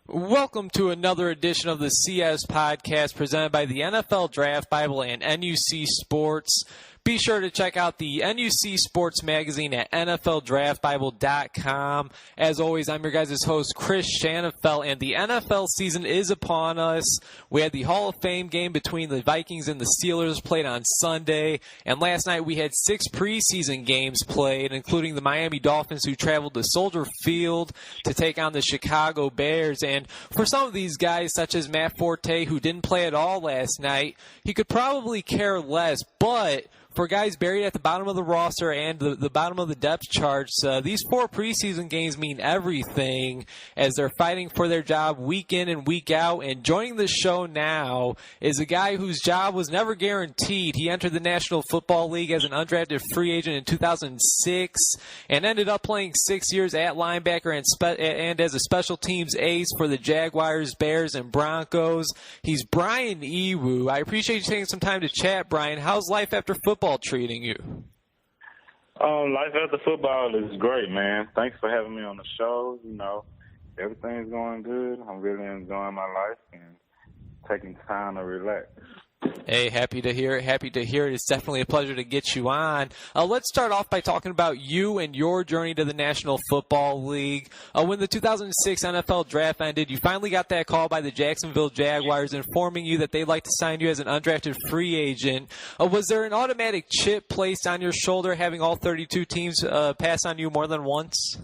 Welcome to another edition of the CS Podcast presented by the NFL Draft Bible and NUC Sports. Be sure to check out the NUC Sports magazine at NFLDraftBible.com. As always, I'm your guys' host, Chris Shanafelt, and the NFL season is upon us. We had the Hall of Fame game between the Vikings and the Steelers played on Sunday, and last night we had 6 preseason games played, including the Miami Dolphins, who traveled to Soldier Field to take on the Chicago Bears. And for some of these guys, such as Matt Forte, who didn't play at all last night, he could probably care less, but for guys buried at the bottom of the roster and the bottom of the depth charts, these 4 preseason games mean everything as they're fighting for their job week in and week out. And joining the show now is a guy whose job was never guaranteed. He entered the National Football League as an undrafted free agent in 2006 and ended up playing 6 years at linebacker and as a special teams ace for the Jaguars, Bears, and Broncos. He's Brian Iwuh. I appreciate you taking some time to chat, Brian. How's life after football treating you? Life after football is great, man. Thanks for having me on the show. You know, everything's going good. I'm really enjoying my life and taking time to relax. Hey, happy to hear it. It's definitely a pleasure to get you on. Let's start off by talking about you and your journey to the National Football League. When the 2006 NFL Draft ended, you finally got that call by the Jacksonville Jaguars informing you that they'd like to sign you as an undrafted free agent. Was there an automatic chip placed on your shoulder having all 32 teams pass on you more than once?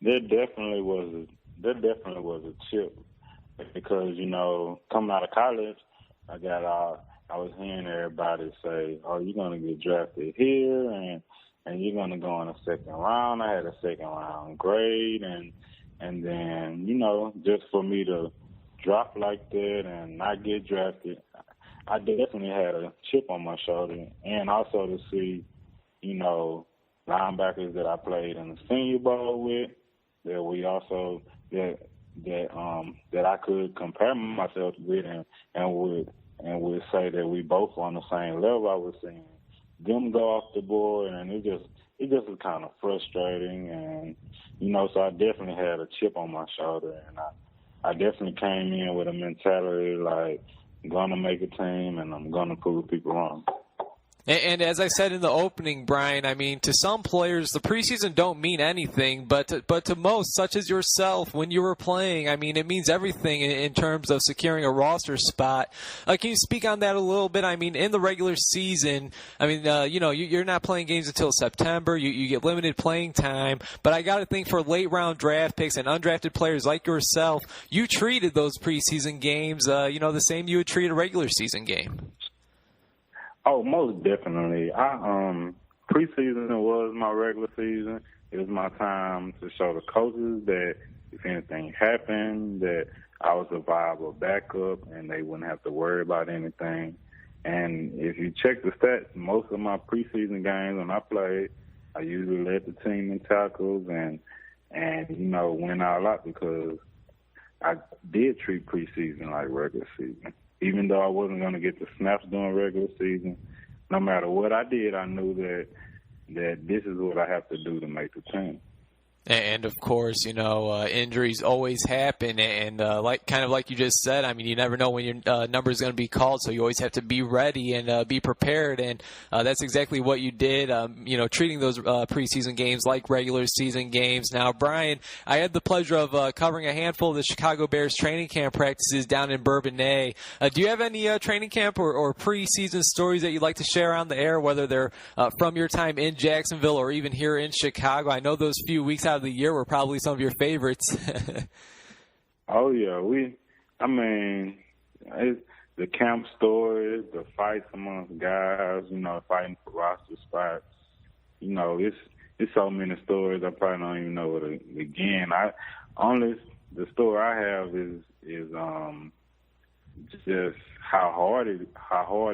There definitely was a chip. Because, you know, coming out of college, I was hearing everybody say, oh, you're going to get drafted here and you're going to go in the second round. I had a second round grade and then, you know, just for me to drop like that and not get drafted, I definitely had a chip on my shoulder. And also to see, you know, linebackers that I played in the Senior Bowl with, that we also that I could compare myself with and would say that we both on the same level. I was seeing them go off the board, and it just was kind of frustrating, and you know, so I definitely had a chip on my shoulder, and I definitely came in with a mentality like I'm gonna make a team and I'm gonna prove people wrong. And as I said in the opening, Brian, I mean, to some players, the preseason don't mean anything, but to most, such as yourself, when you were playing, I mean, it means everything in terms of securing a roster spot. Can you speak on that a little bit? I mean, in the regular season, I mean, you know, you're not playing games until September. You get limited playing time, but I got to think for late-round draft picks and undrafted players like yourself, you treated those preseason games, you know, the same you would treat a regular season game. Oh, most definitely. Preseason was my regular season. It was my time to show the coaches that if anything happened, that I was a viable backup and they wouldn't have to worry about anything. And if you check the stats, most of my preseason games when I played, I usually led the team in tackles and you know, went all out because I did treat preseason like regular season. Even though I wasn't going to get the snaps during regular season, no matter what I did, I knew that this is what I have to do to make the team. And of course, you know, injuries always happen, and like you just said, I mean, you never know when your number is going to be called, so you always have to be ready and be prepared, and that's exactly what you did. You know, treating those preseason games like regular season games. Now, Brian, I had the pleasure of covering a handful of the Chicago Bears training camp practices down in Bourbonnais. Do you have any training camp or preseason stories that you'd like to share on the air, whether they're from your time in Jacksonville or even here in Chicago? I know those few weeks out of the year were probably some of your favorites. Oh yeah, the camp stories, the fights amongst guys, you know, fighting for roster spots. You know, it's so many stories I probably don't even know where to begin. The story I have is just how hard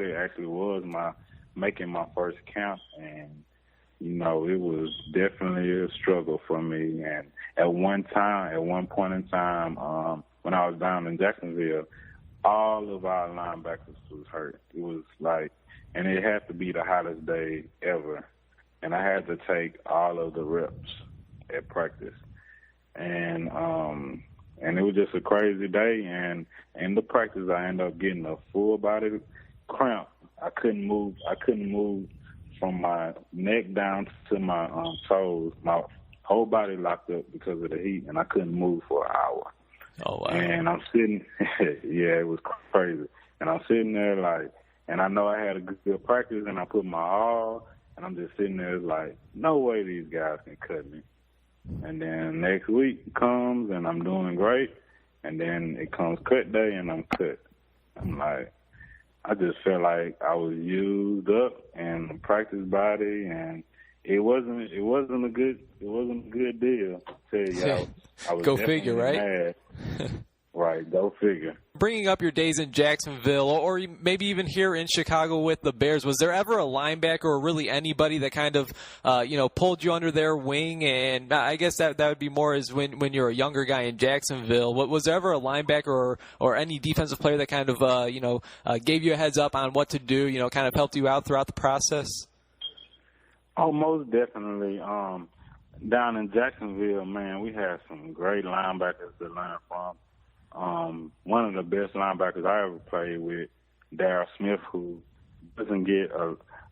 it actually was making my first camp, and you know, it was definitely a struggle for me. And at one point in time, when I was down in Jacksonville, all of our linebackers was hurt. It was like, and it had to be the hottest day ever. And I had to take all of the reps at practice. and it was just a crazy day. And in the practice, I ended up getting a full body cramp. I couldn't move. From my neck down to my toes. My whole body locked up because of the heat, and I couldn't move for an hour. Oh, wow. And I'm sitting, yeah, it was crazy. And I'm sitting there like, and I know I had a good practice, and I put my all, and I'm just sitting there like, no way these guys can cut me. And then next week comes, and I'm doing great, and then it comes cut day, and I'm cut. I'm like, I just felt like I was used up in the practice body, and it wasn't a good deal. I tell you, I was Go figure, right? Mad. Right, go figure. Bringing up your days in Jacksonville, or maybe even here in Chicago with the Bears, was there ever a linebacker or really anybody that kind of, pulled you under their wing? And I guess that would be more as when you're a younger guy in Jacksonville. Was there ever a linebacker or any defensive player that kind of, gave you a heads up on what to do, kind of helped you out throughout the process? Oh, most definitely. Down in Jacksonville, man, we had some great linebackers to learn from. One of the best linebackers I ever played with, Darryl Smith, who doesn't get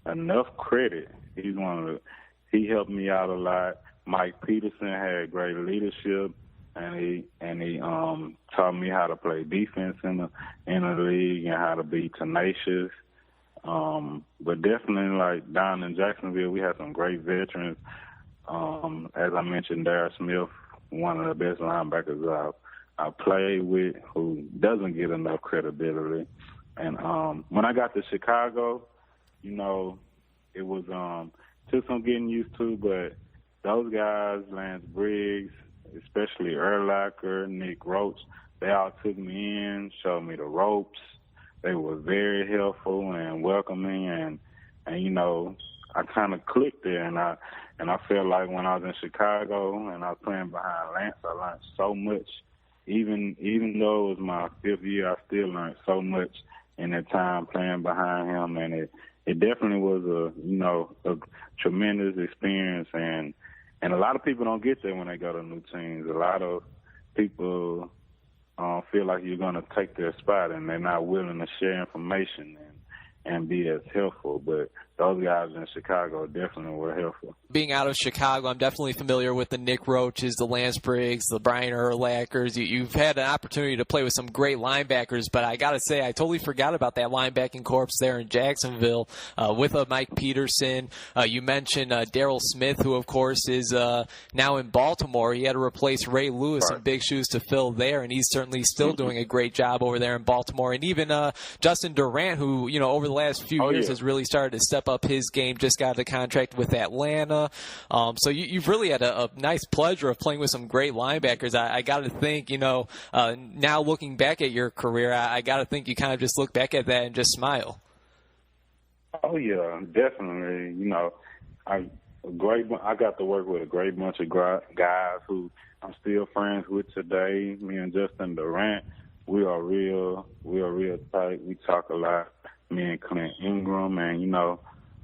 enough credit. He helped me out a lot. Mike Peterson had great leadership, and he taught me how to play defense in the league and how to be tenacious. But definitely, like down in Jacksonville, we had some great veterans. As I mentioned, Darryl Smith, one of the best linebackers I played with, who doesn't get enough credibility. And when I got to Chicago, it was took some getting used to, but those guys, Lance Briggs, especially Urlacher, Nick Roach, they all took me in, showed me the ropes. They were very helpful and welcoming, and I kind of clicked there, and I felt like when I was in Chicago and I was playing behind Lance, I learned so much. Even though it was my 5th year, I still learned so much in that time playing behind him, and it definitely was a tremendous experience, and a lot of people don't get there when they go to new teams. A lot of people feel like you're going to take their spot, and they're not willing to share information and be as helpful. But those guys in Chicago definitely were helpful. Being out of Chicago, I'm definitely familiar with the Nick Roaches, the Lance Briggs, the Brian Urlachers. You've had an opportunity to play with some great linebackers, but I got to say, I totally forgot about that linebacking corps there in Jacksonville with Mike Peterson. You mentioned Darryl Smith, who, of course, is now in Baltimore. He had to replace Ray Lewis, some big shoes to fill there, and he's certainly still doing a great job over there in Baltimore. And even Justin Durant, who, over the last few years has really started to step up his game, just got a contract with Atlanta. So you've really had a nice pleasure of playing with some great linebackers. I got to think, now looking back at your career, I got to think you kind of just look back at that and just smile. Oh, yeah, definitely. I got to work with a great bunch of guys who I'm still friends with today. Me and Justin Durant, we are real tight. We talk a lot. Me and Clint Ingram, and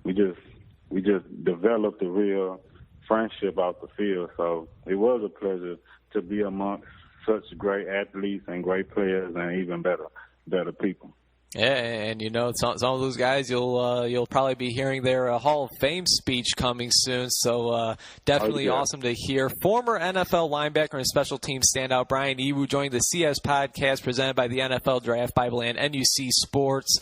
we just developed a real friendship out the field. So it was a pleasure to be amongst such great athletes and great players and even better people. Yeah, and some of those guys you'll probably be hearing their Hall of Fame speech coming soon. So definitely awesome to hear. Former NFL linebacker and special teams standout Brian Iwuh joined the CS podcast presented by the NFL Draft Bible and NUC Sports.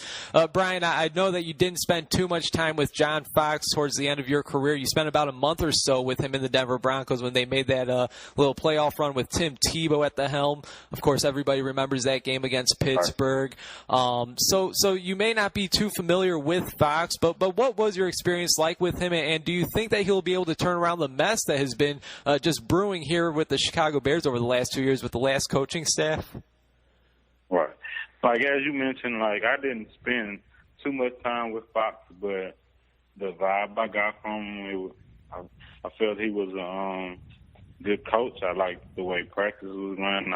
Brian, I know that you didn't spend too much time with John Fox towards the end of your career. You spent about a month or so with him in the Denver Broncos when they made that little playoff run with Tim Tebow at the helm. Of course, everybody remembers that game against Pittsburgh. So you may not be too familiar with Fox, but what was your experience like with him, and do you think that he'll be able to turn around the mess that has been just brewing here with the Chicago Bears over the last 2 years with the last coaching staff? Right. Like, as you mentioned, I didn't spend too much time with Fox, but the vibe I got from him, I felt he was a good coach. I liked the way practice was run.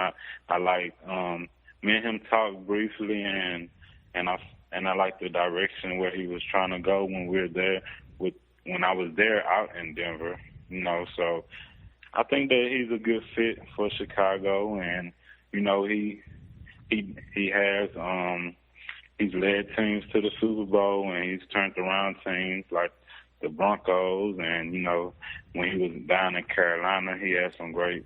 I liked me and him talked briefly, and I like the direction where he was trying to go when we were there when I was there out in Denver, So I think that he's a good fit for Chicago, and you know he has he's led teams to the Super Bowl, and he's turned around teams like the Broncos, and you know when he was down in Carolina, he had some great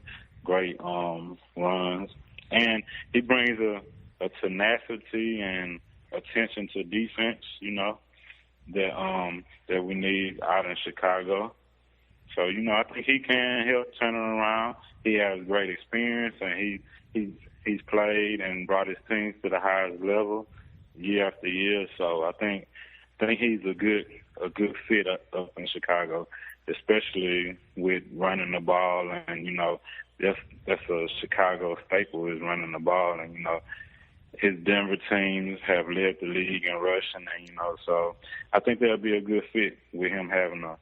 runs, and he brings a tenacity and attention to defense, you know, that we need out in Chicago. So, you know, I think he can help turn it around. He has great experience, and he's played and brought his teams to the highest level year after year. So I think he's a good fit up in Chicago, especially with running the ball, and you know that's a Chicago staple is running the ball, and you know his Denver teams have led the league in rushing, and you know so I think that'll be a good fit with him having a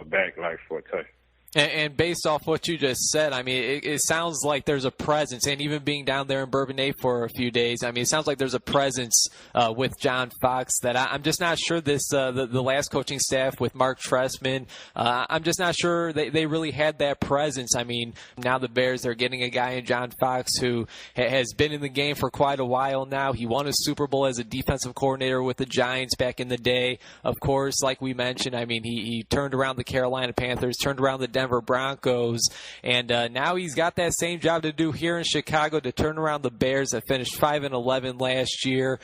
back like Forte. And based off what you just said, I mean, it sounds like there's a presence, and even being down there in Bourbonnais for a few days, I mean, it sounds like there's a presence with John Fox that I'm just not sure the last coaching staff with Mark Trestman, I'm just not sure they really had that presence. I mean, now the Bears, they're getting a guy in John Fox who has been in the game for quite a while now. He won a Super Bowl as a defensive coordinator with the Giants back in the day. Of course, like we mentioned, I mean, he turned around the Carolina Panthers, turned around the Denver Broncos, and now he's got that same job to do here in Chicago to turn around the Bears that finished 5-11 last year.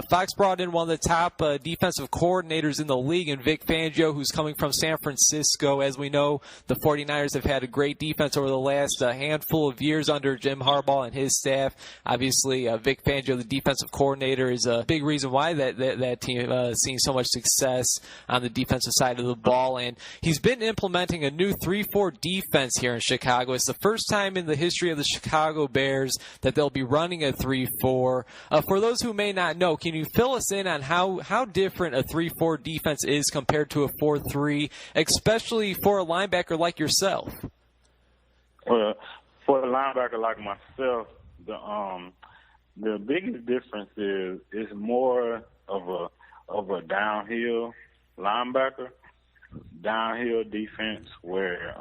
Fox brought in one of the top defensive coordinators in the league in Vic Fangio, who's coming from San Francisco. As we know, the 49ers have had a great defense over the last handful of years under Jim Harbaugh and his staff. Obviously, Vic Fangio, the defensive coordinator, is a big reason why that team seeing so much success on the defensive side of the ball, and he's been implementing a new 3-4 defense here in Chicago. It's the first time in the history of the Chicago Bears that they'll be running a 3-4. For those who may not know, can you fill us in on how different a 3-4 defense is compared to a 4-3, especially for a linebacker like yourself? Well, for a linebacker like myself, the biggest difference is it's more of a downhill linebacker. Downhill defense where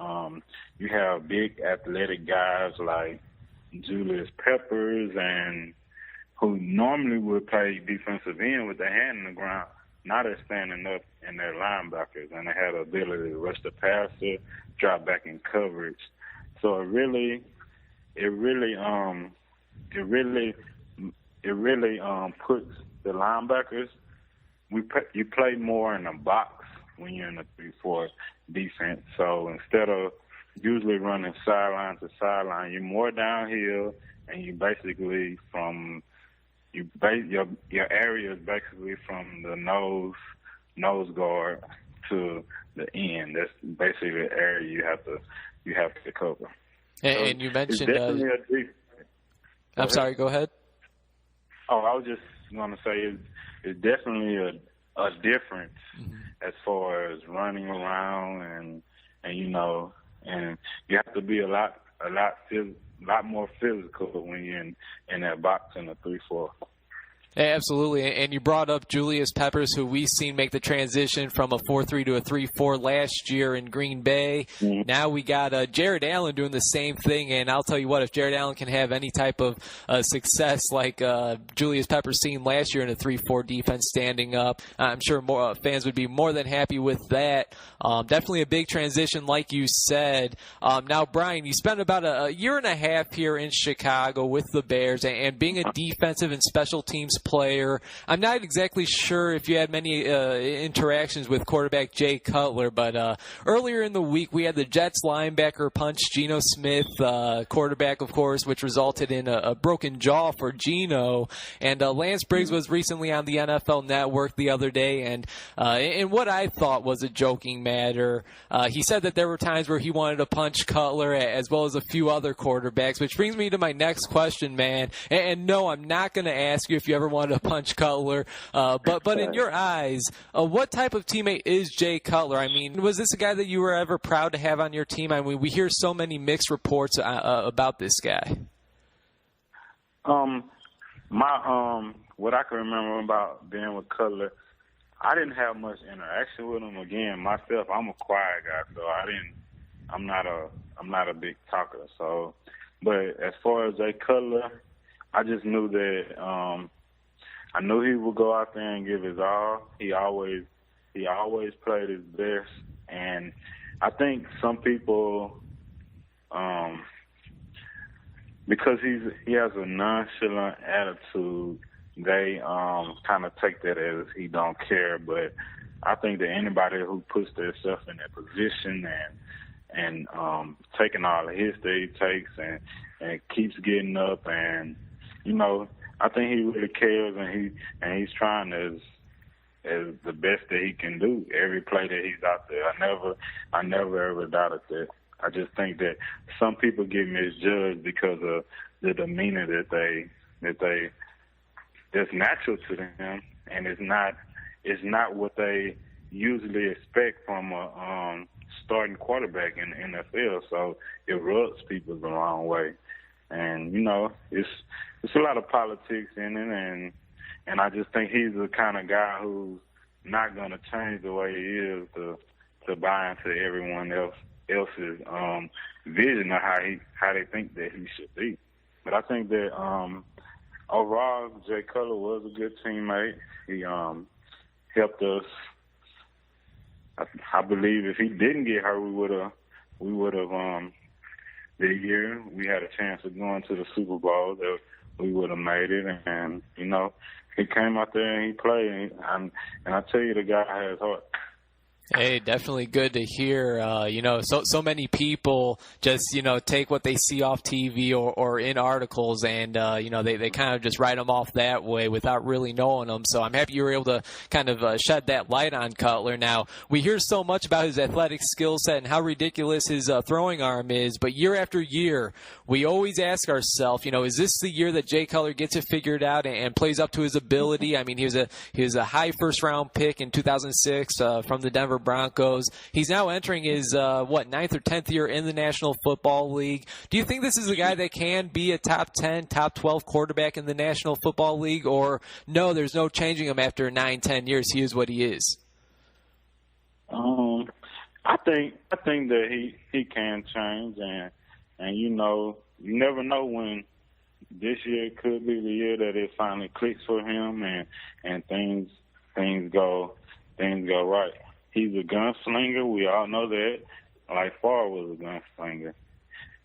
you have big athletic guys like Julius Peppers and who normally would play defensive end with their hand in the ground. Now they're standing up in their linebackers, and they have the ability to rush the passer, drop back in coverage. So it really puts the linebackers. You play more in a box when you're in a 3-4 defense. So instead of usually running sideline to sideline, you're more downhill, and you basically your area is basically from the nose guard to the end. That's basically the area you have to cover. And you mentioned. I'm sorry. Go ahead. Oh, I was just going to say it's definitely a difference as far as running around and you know, and you have to be a lot more physical when you're in that box in a 3-4. Yeah, absolutely. And you brought up Julius Peppers, who we've seen make the transition from a 4-3 to a 3-4 last year in Green Bay. Mm-hmm. Now we got Jared Allen doing the same thing. And I'll tell you what, if Jared Allen can have any type of success like Julius Peppers seen last year in a 3-4 defense standing up, I'm sure more fans would be more than happy with that. Definitely a big transition, like you said. Now, Brian, you spent about a year and a half here in Chicago with the Bears, and being a defensive and special teams player. I'm not exactly sure if you had many interactions with quarterback Jay Cutler, but earlier in the week we had the Jets linebacker punch Geno Smith, quarterback, of course, which resulted in a broken jaw for Geno. And Lance Briggs was recently on the NFL Network the other day, and in what I thought was a joking matter, he said that there were times where he wanted to punch Cutler as well as a few other quarterbacks, which brings me to my next question, man. And no, I'm not going to ask you if you ever wanted to punch Cutler, but in your eyes, what type of teammate is Jay Cutler? I mean, was this a guy that you were ever proud to have on your team? I mean, we hear so many mixed reports about this guy. What I can remember about being with Cutler, I didn't have much interaction with him. Again, myself, I'm a quiet guy, so I'm not a I'm not a big talker. So, but as far as Jay Cutler, I just knew that I knew he would go out there and give his all. He always played his best, and I think some people, because he has a nonchalant attitude, they kind of take that as he don't care. But I think that anybody who puts themselves in that position and taking all the hits that he takes and keeps getting up, and I think he really cares, and he's trying as the best that he can do every play that he's out there. I never ever doubted that. I just think that some people get misjudged because of the demeanor that's natural to them, and it's not what they usually expect from a starting quarterback in the NFL. So it rubs people the wrong way, and it's a lot of politics in it, and I just think he's the kind of guy who's not going to change the way he is to buy into everyone else's vision of how they think that he should be. But I think that overall, Jay Cutler was a good teammate. He helped us. I believe if he didn't get hurt, we would have the year we had a chance of going to the Super Bowl, that we would have made it. And he came out there and he played, and I tell you, the guy has heart. Hey, definitely good to hear. So many people just, take what they see off TV or in articles, and, they kind of just write them off that way without really knowing them. So I'm happy you were able to kind of shed that light on Cutler. Now, we hear so much about his athletic skill set and how ridiculous his throwing arm is, but year after year, we always ask ourselves, is this the year that Jay Cutler gets it figured out and plays up to his ability? I mean, he was a high first-round pick in 2006 from the Denver Broncos. He's now entering his, 9th or 10th year in the National Football League. Do you think this is a guy that can be a top 10, top 12 quarterback in the National Football League, or no, there's no changing him after 9, 10 years? He is what he is. I think that he can change, and you never know when this year could be the year that it finally clicks for him and things go right. He's a gunslinger. We all know that. Like Favre was a gunslinger.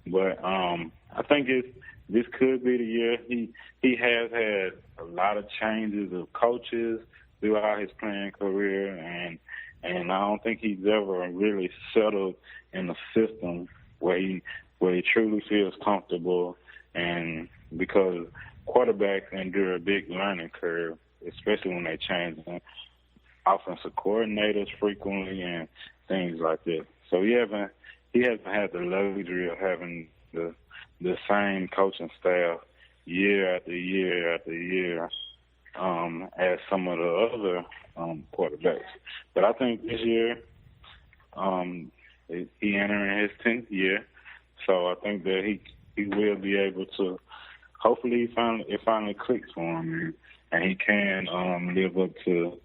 But I think this could be the year. He has had a lot of changes of coaches throughout his playing career, and I don't think he's ever really settled in a system where he truly feels comfortable. And because quarterbacks endure a big learning curve, especially when they change offensive coordinators frequently and things like that. So he hasn't had the luxury of having the same coaching staff year after year after year as some of the other quarterbacks. But I think this year he entering his 10th year, so I think that he will be able to. Hopefully, it finally clicks for him, and he can live up to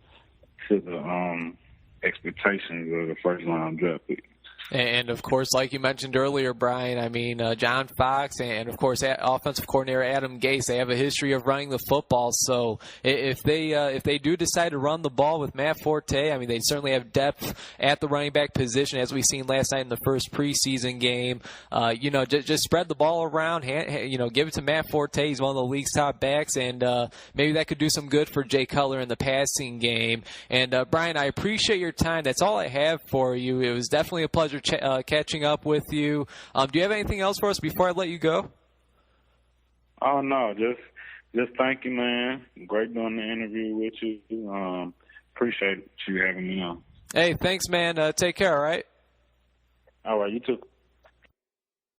the expectations of the first round draft pick. And, of course, like you mentioned earlier, Brian, I mean, John Fox and, of course, offensive coordinator Adam Gase, they have a history of running the football. So if they do decide to run the ball with Matt Forte, I mean, they certainly have depth at the running back position, as we seen last night in the first preseason game. Just spread the ball around, give it to Matt Forte. He's one of the league's top backs, and maybe that could do some good for Jay Cutler in the passing game. And, Brian, I appreciate your time. That's all I have for you. It was definitely a pleasure catching up with you. Do you have anything else for us before I let you go? Oh, no, just thank you, man. Great doing the interview with you. Appreciate you having me on. Hey, thanks, man. Take care, all right? All right, you too.